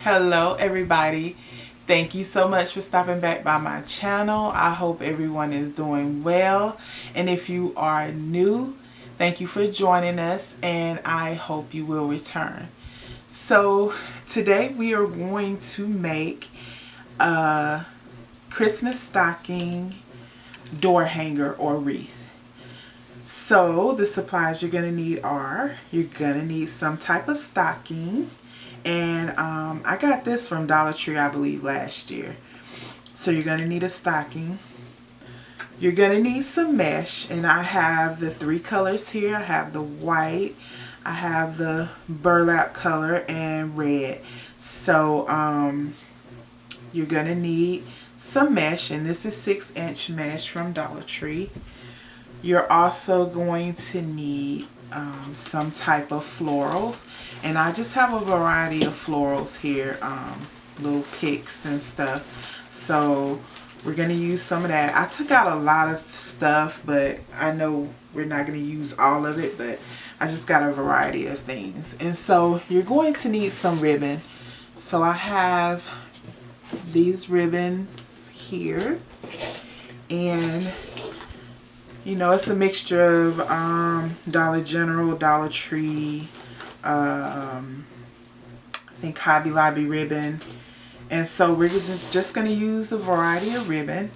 Hello everybody. Thank you so much for stopping back by my channel. I hope everyone is doing well, and if you are new, thank you for joining us, and I hope you will return. So today we are going to make a Christmas stocking door hanger or wreath. So the supplies you're going to need are, you're going to need some type of stocking. And I got this from Dollar Tree, I believe, last year. So you're going to need a stocking. You're going to need some mesh. And I have the three colors here. I have the white, I have the burlap color, and red. So you're going to need some mesh. And this is 6-inch mesh from Dollar Tree. You're also going to need some type of florals, and I just have a variety of florals here, little picks and stuff, so we're going to use some of that. I took out a lot of stuff, but I know we're not going to use all of it, but I just got a variety of things. And so you're going to need some ribbon. So I have these ribbons here, and you know, it's a mixture of Dollar General, Dollar Tree, I think Hobby Lobby ribbon. And so we're just going to use a variety of ribbon.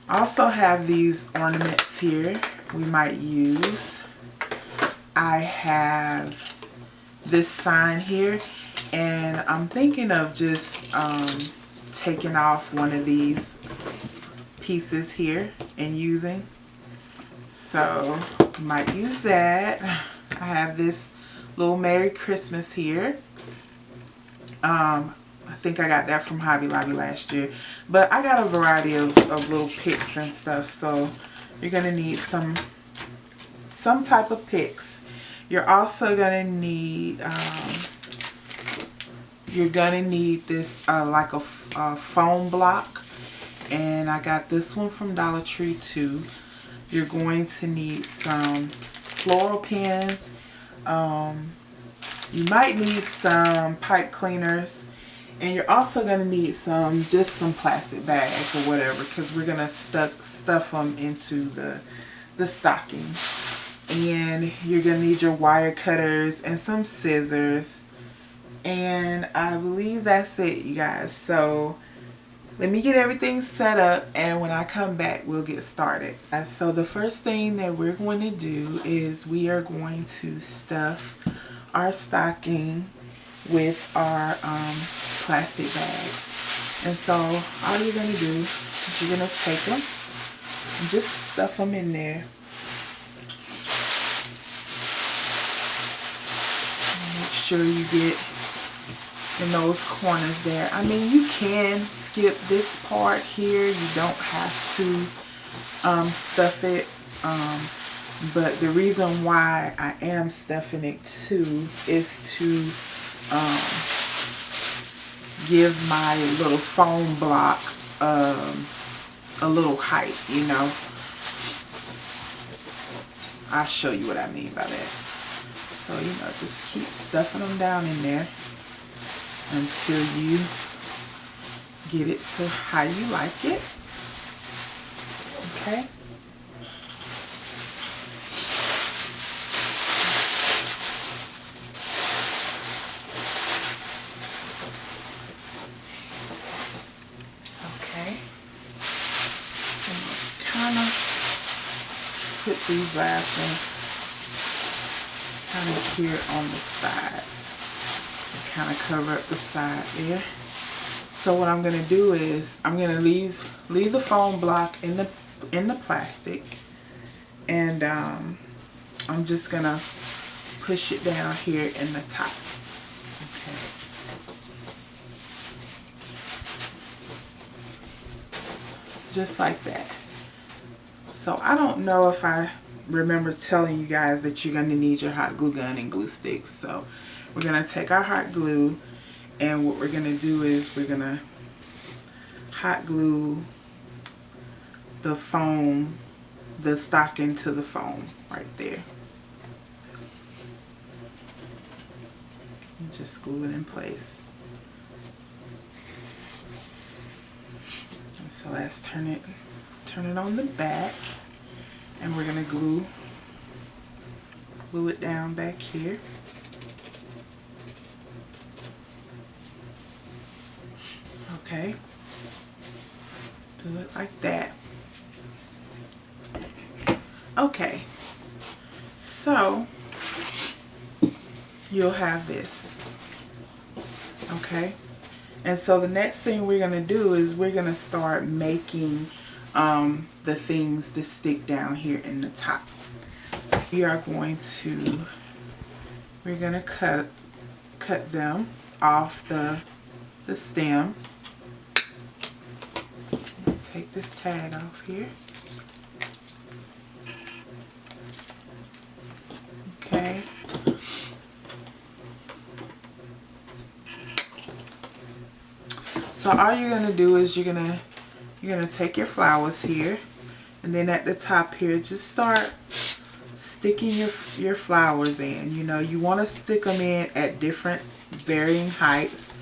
I also have these ornaments here we might use. I have this sign here, and I'm thinking of just taking off one of these pieces here and using. So might use that. I have this little Merry Christmas here. I think I got that from Hobby Lobby last year. But I got a variety of little picks and stuff. So you're going to need some type of picks. You're also going to need this like a foam block. And I got this one from Dollar Tree too. You're going to need some floral pens. You might need some pipe cleaners. And you're also going to need just some plastic bags or whatever, because we're going to stuff them into the stocking. And you're going to need your wire cutters and some scissors. And I believe that's it, you guys. So let me get everything set up, and when I come back, we'll get started. So the first thing that we're going to do is we are going to stuff our stocking with our plastic bags. And so all you're going to do is you're going to take them and just stuff them in there. Make sure you get in those corners there. I mean, you can skip this part here. You don't have to stuff it. But the reason why I am stuffing it too is to give my little foam block a little height, you know. I'll show you what I mean by that. So, you know, just keep stuffing them down in there until you get it to how you like it. Okay. Okay. So kind of put these last ones kind of here on the sides. Kind of cover up the side there. So what I'm going to do is I'm going to leave the foam block in the plastic, and I'm just going to push it down here in the top. Okay. Just like that. So I don't know if I remember telling you guys that you're going to need your hot glue gun and glue sticks. So we're going to take our hot glue, and what we're going to do is we're going to hot glue the foam, the stocking to the foam right there. And just glue it in place. So let's turn it on the back, and we're gonna glue it down back here. Okay, do it like that. Okay, so you'll have this. Okay, and so the next thing we're gonna do is we're gonna start making the things to stick down here in the top. So we're gonna cut them off the stem. Take this tag off here. Okay. So all you're gonna do is you're gonna take your flowers here, and then at the top here, just start sticking your flowers in. You know, you want to stick them in at different varying heights.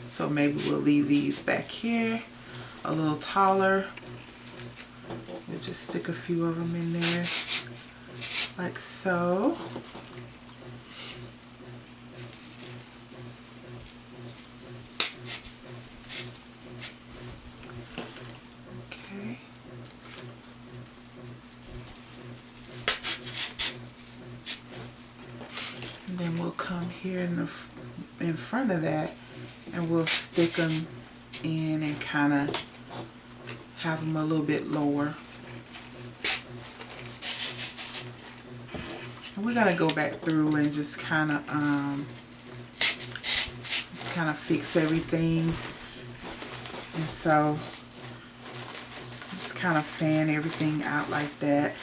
So maybe we'll leave these back here a little taller. We'll just stick a few of them in there like so. Okay. And then we'll come here in front of that, and we'll stick them in and kind of have them a little bit lower. And we're gonna go back through and just kind of fix everything. And so just kind of fan everything out like that.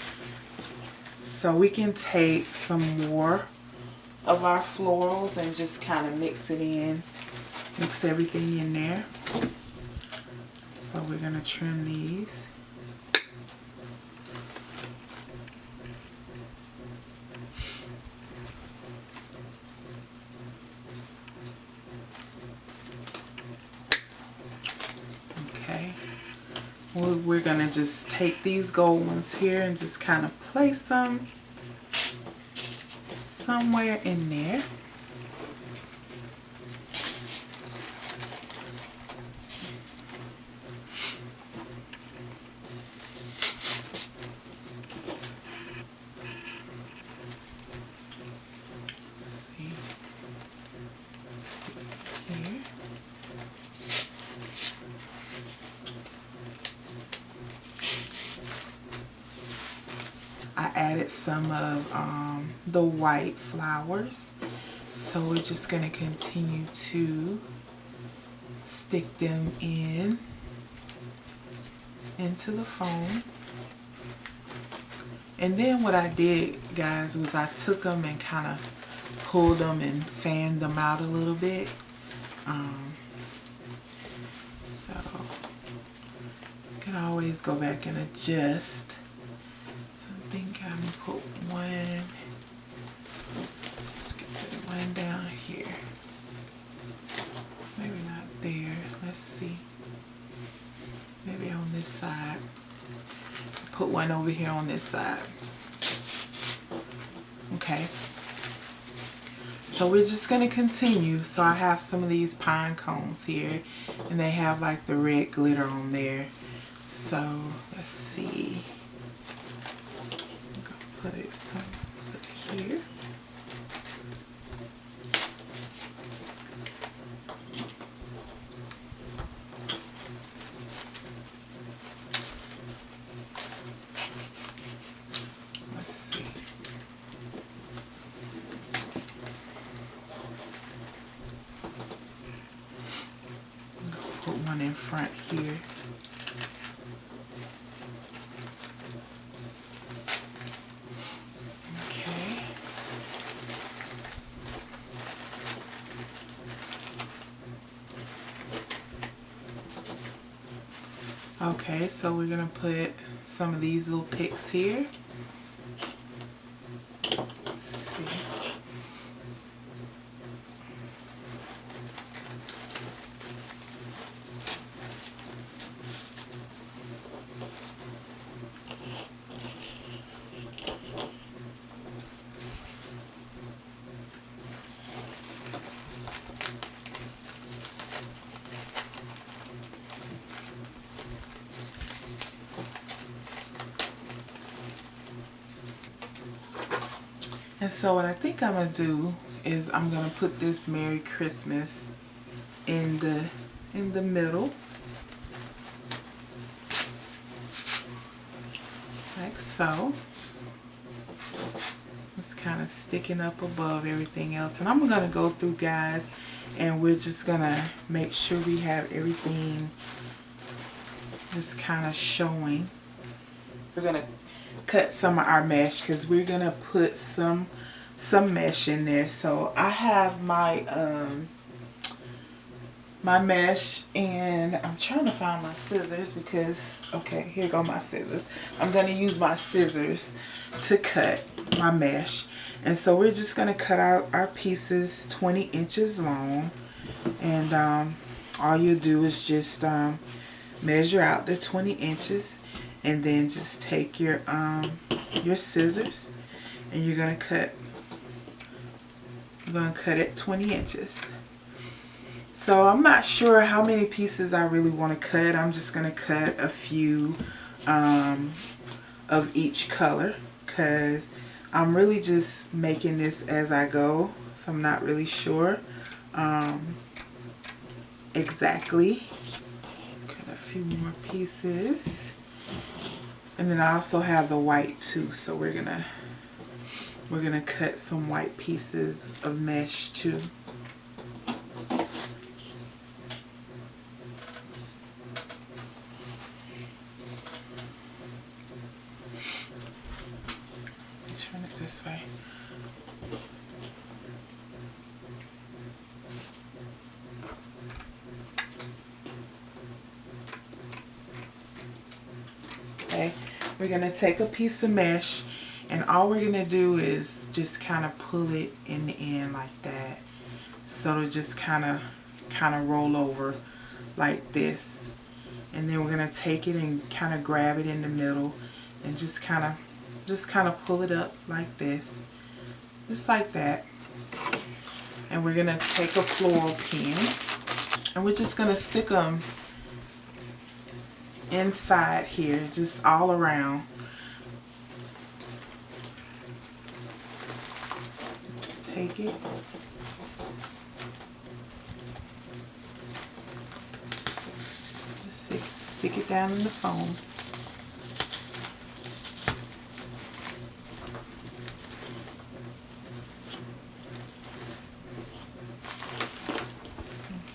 So we can take some more of our florals and just kind of mix everything in there. So we're going to trim these. Okay. We're going to just take these gold ones here and just kind of place them somewhere in there. I added some of the white flowers, so we're just going to continue to stick them into the foam. And then what I did, guys, was I took them and kind of pulled them and fanned them out a little bit. So you can always go back and adjust. Something kind of put one. Let's get that one down here. Maybe not there. Let's see. Maybe on this side. Put one over here on this side. Okay. So we're just going to continue. So I have some of these pine cones here, and they have like the red glitter on there. So let's see. I'm going to put it here. Put one in front here. Okay, so we're gonna put some of these little picks here. Let's see. so what I think I'm gonna do is I'm gonna put this Merry Christmas in the middle, like so. It's kind of sticking up above everything else, and I'm gonna go through, guys, and we're just gonna make sure we have everything just kind of showing. We're gonna cut some of our mesh because we're gonna put some mesh in there. So I have my my mesh, and I'm trying to find my scissors because, okay, here go my scissors. I'm gonna use my scissors to cut my mesh, and so we're just gonna cut out our pieces 20 inches long, and all you do is just measure out the 20 inches, and then just take your scissors, and you're gonna cut it 20 inches. So I'm not sure how many pieces I really want to cut. I'm just going to cut a few of each color because I'm really just making this as I go. So I'm not really sure exactly. Cut a few more pieces. And then I also have the white too. So we're gonna cut some white pieces of mesh too. Turn it this way. Okay, we're going to take a piece of mesh, and all we're going to do is just kind of pull it in the end like that. So it'll just kind of roll over like this. And then we're going to take it and kind of grab it in the middle and just kind of pull it up like this. Just like that. And we're going to take a floral pin, and we're just going to stick them inside here, just all around. Just take it. Just stick it down in the foam.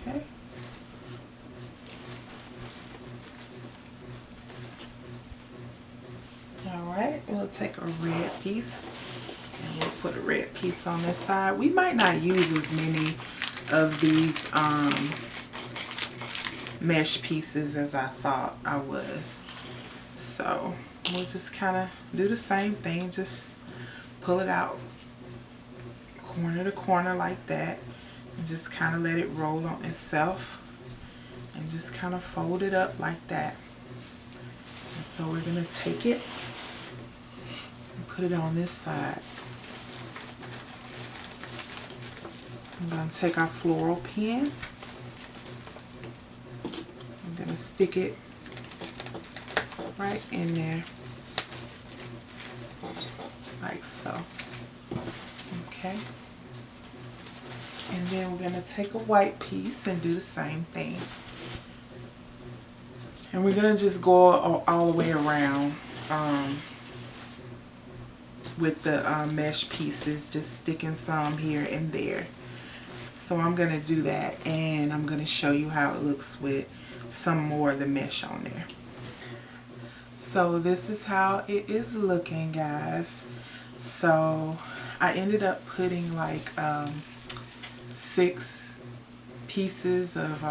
Okay. Alright, we'll take a red piece, and we'll put a red piece on this side. We might not use as many of these mesh pieces as I thought I was. So we'll just kind of do the same thing, just pull it out corner to corner like that, and just kind of let it roll on itself, and just kind of fold it up like that. And so we're going to take it and put it on this side. I'm going to take our floral pin. I'm going to stick it right in there, like so. Okay. And then we're going to take a white piece and do the same thing. And we're going to just go all the way around with the mesh pieces, just sticking some here and there. So I'm going to do that, and I'm going to show you how it looks with some more of the mesh on there. So this is how it is looking, guys. So I ended up putting like 6 pieces of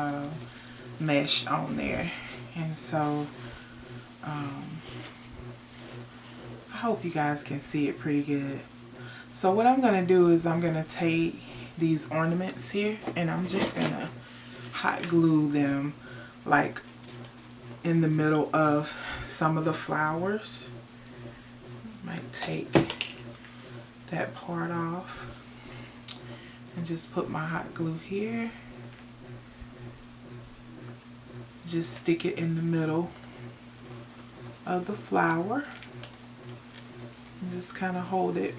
mesh on there, and so I hope you guys can see it pretty good. So what I'm going to do is I'm going to take these ornaments here, and I'm just going to hot glue them like in the middle of some of the flowers. Might take that part off and just put my hot glue here. Just stick it in the middle of the flower and just kind of hold it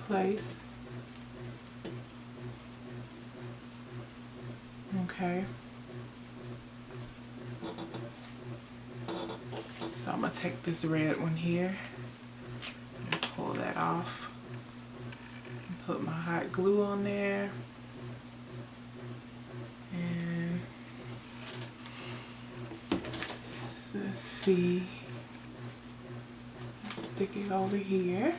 place. Okay. So I'm going to take this red one here and pull that off. Put my hot glue on there. And let's see. Stick it over here.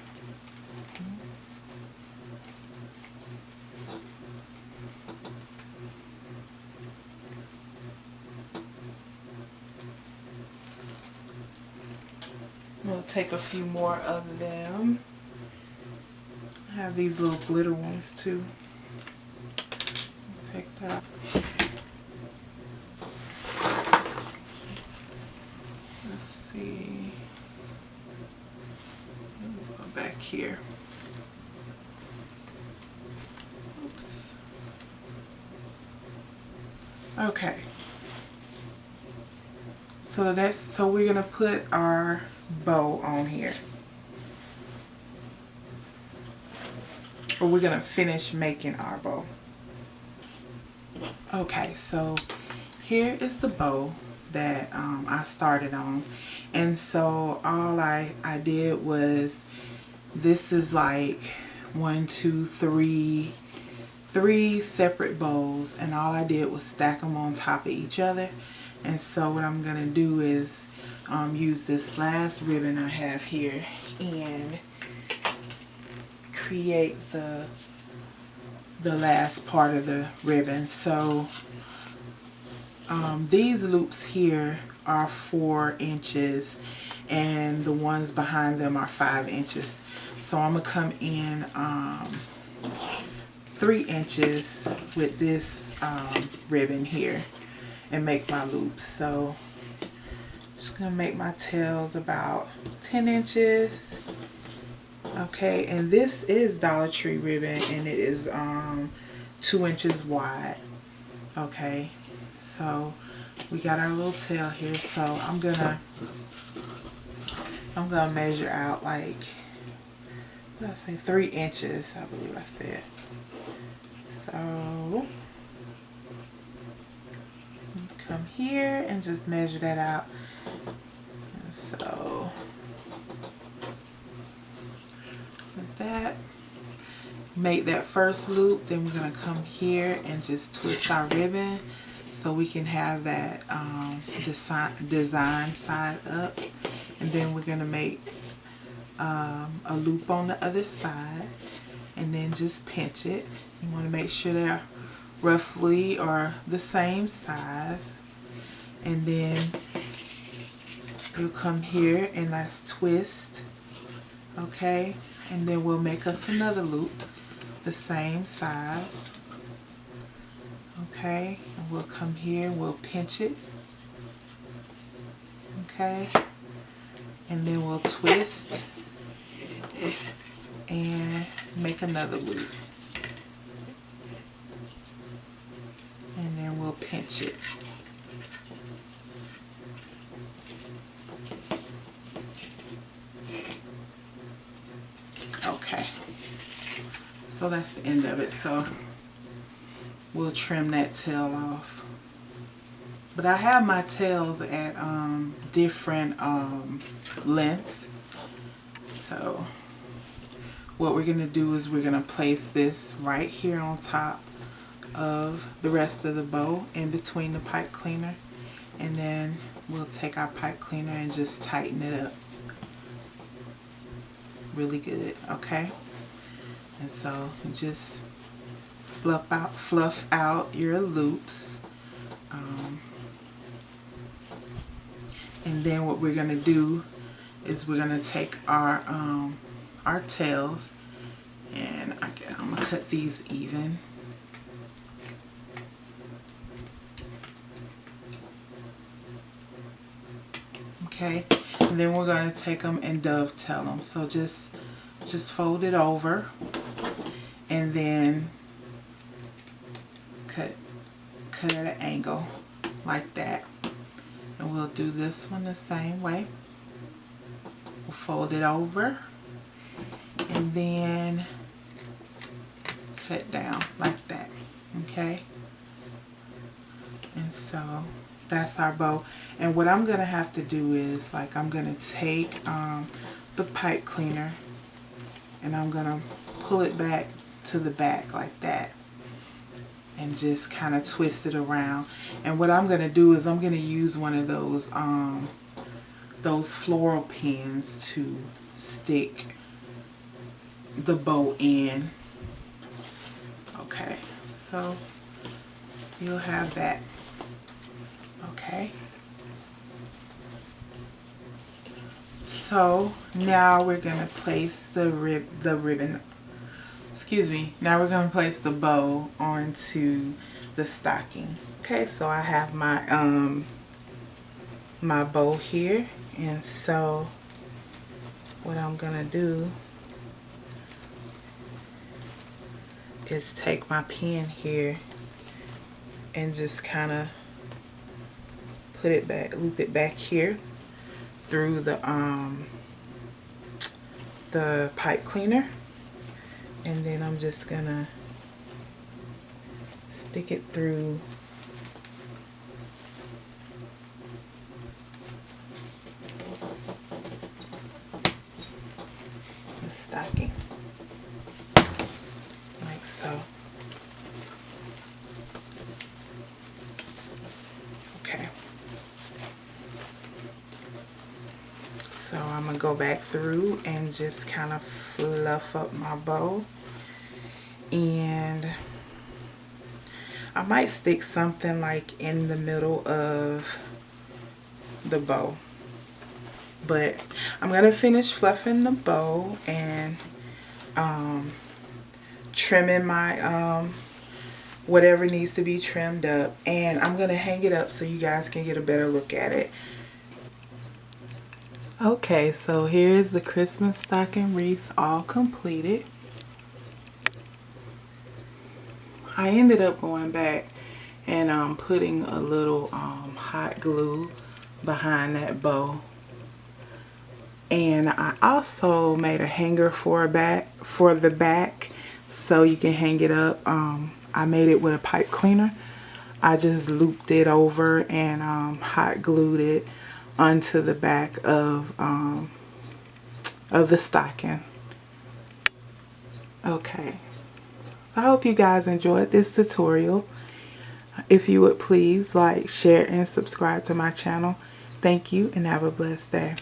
We'll take a few more of them. I have these little glitter ones too. Take that. Let's see. Go back here. Oops. Okay. So we're gonna put our bow on here. Or we're gonna finish making our bow. Okay, so here is the bow that I started on. And so all I did was, this is like 1, 2, 3 separate bows, and all I did was stack them on top of each other. And so what I'm gonna do is use this last ribbon I have here and create the last part of the ribbon. So these loops here are 4 inches and the ones behind them are 5 inches. So I'm gonna come in 3 inches with this ribbon here and make my loops. So just gonna make my tails about 10 inches. Okay, and this is Dollar Tree ribbon and it is 2 inches wide. Okay, so we got our little tail here. So I'm gonna measure out, like, what did I say, 3 inches, I believe I said. So come here and just measure that out. And so with that, make that first loop, then we're going to come here and just twist our ribbon so we can have that design side up. And then we're going to make a loop on the other side and then just pinch it. You want to make sure they're roughly or the same size. And then you'll come here and let's twist. Okay, and then we'll make us another loop the same size. Okay, and we'll come here and we'll pinch it. Okay, and then we'll twist and make another loop. And then we'll pinch it. Okay, so that's the end of it. So we'll trim that tail off. But I have my tails at different lengths. So what we're going to do is we're going to place this right here on top of the rest of the bow in between the pipe cleaner, and then we'll take our pipe cleaner and just tighten it up really good. Okay, and so just fluff out your loops, and then what we're going to do is we're going to take our tails, and I'm going to cut these even. Okay, and then we're going to take them and dovetail them. So just fold it over and then cut at an angle like that. And we'll do this one the same way. We'll fold it over and then cut down like that. Okay, and so that's our bow. And what I'm gonna have to do is, like, I'm gonna take the pipe cleaner and I'm gonna pull it back to the back like that and just kind of twist it around. And what I'm gonna do is I'm gonna use one of those floral pins to stick the bow in. Okay, so you'll have that. Okay, so now we're gonna place the ribbon. Excuse me. Now we're gonna place the bow onto the stocking. Okay, so I have my my bow here, and so what I'm gonna do is take my pin here and just kind of put it back, loop it back here through the pipe cleaner, and then I'm just gonna stick it through the stocking like so. Okay, so I'm gonna go back through and just kind of fluff up my bow, and I might stick something like in the middle of the bow, but I'm gonna finish fluffing the bow and trimming my whatever needs to be trimmed up, and I'm gonna hang it up so you guys can get a better look at it. Okay, so here's the Christmas stocking wreath all completed. I ended up going back and putting a little hot glue behind that bow, and I also made a hanger for the back so you can hang it up. I made it with a pipe cleaner. I just looped it over and hot glued it onto the back of the stocking. Okay, I hope you guys enjoyed this tutorial. If you would please like, share, and subscribe to my channel. Thank you and have a blessed day.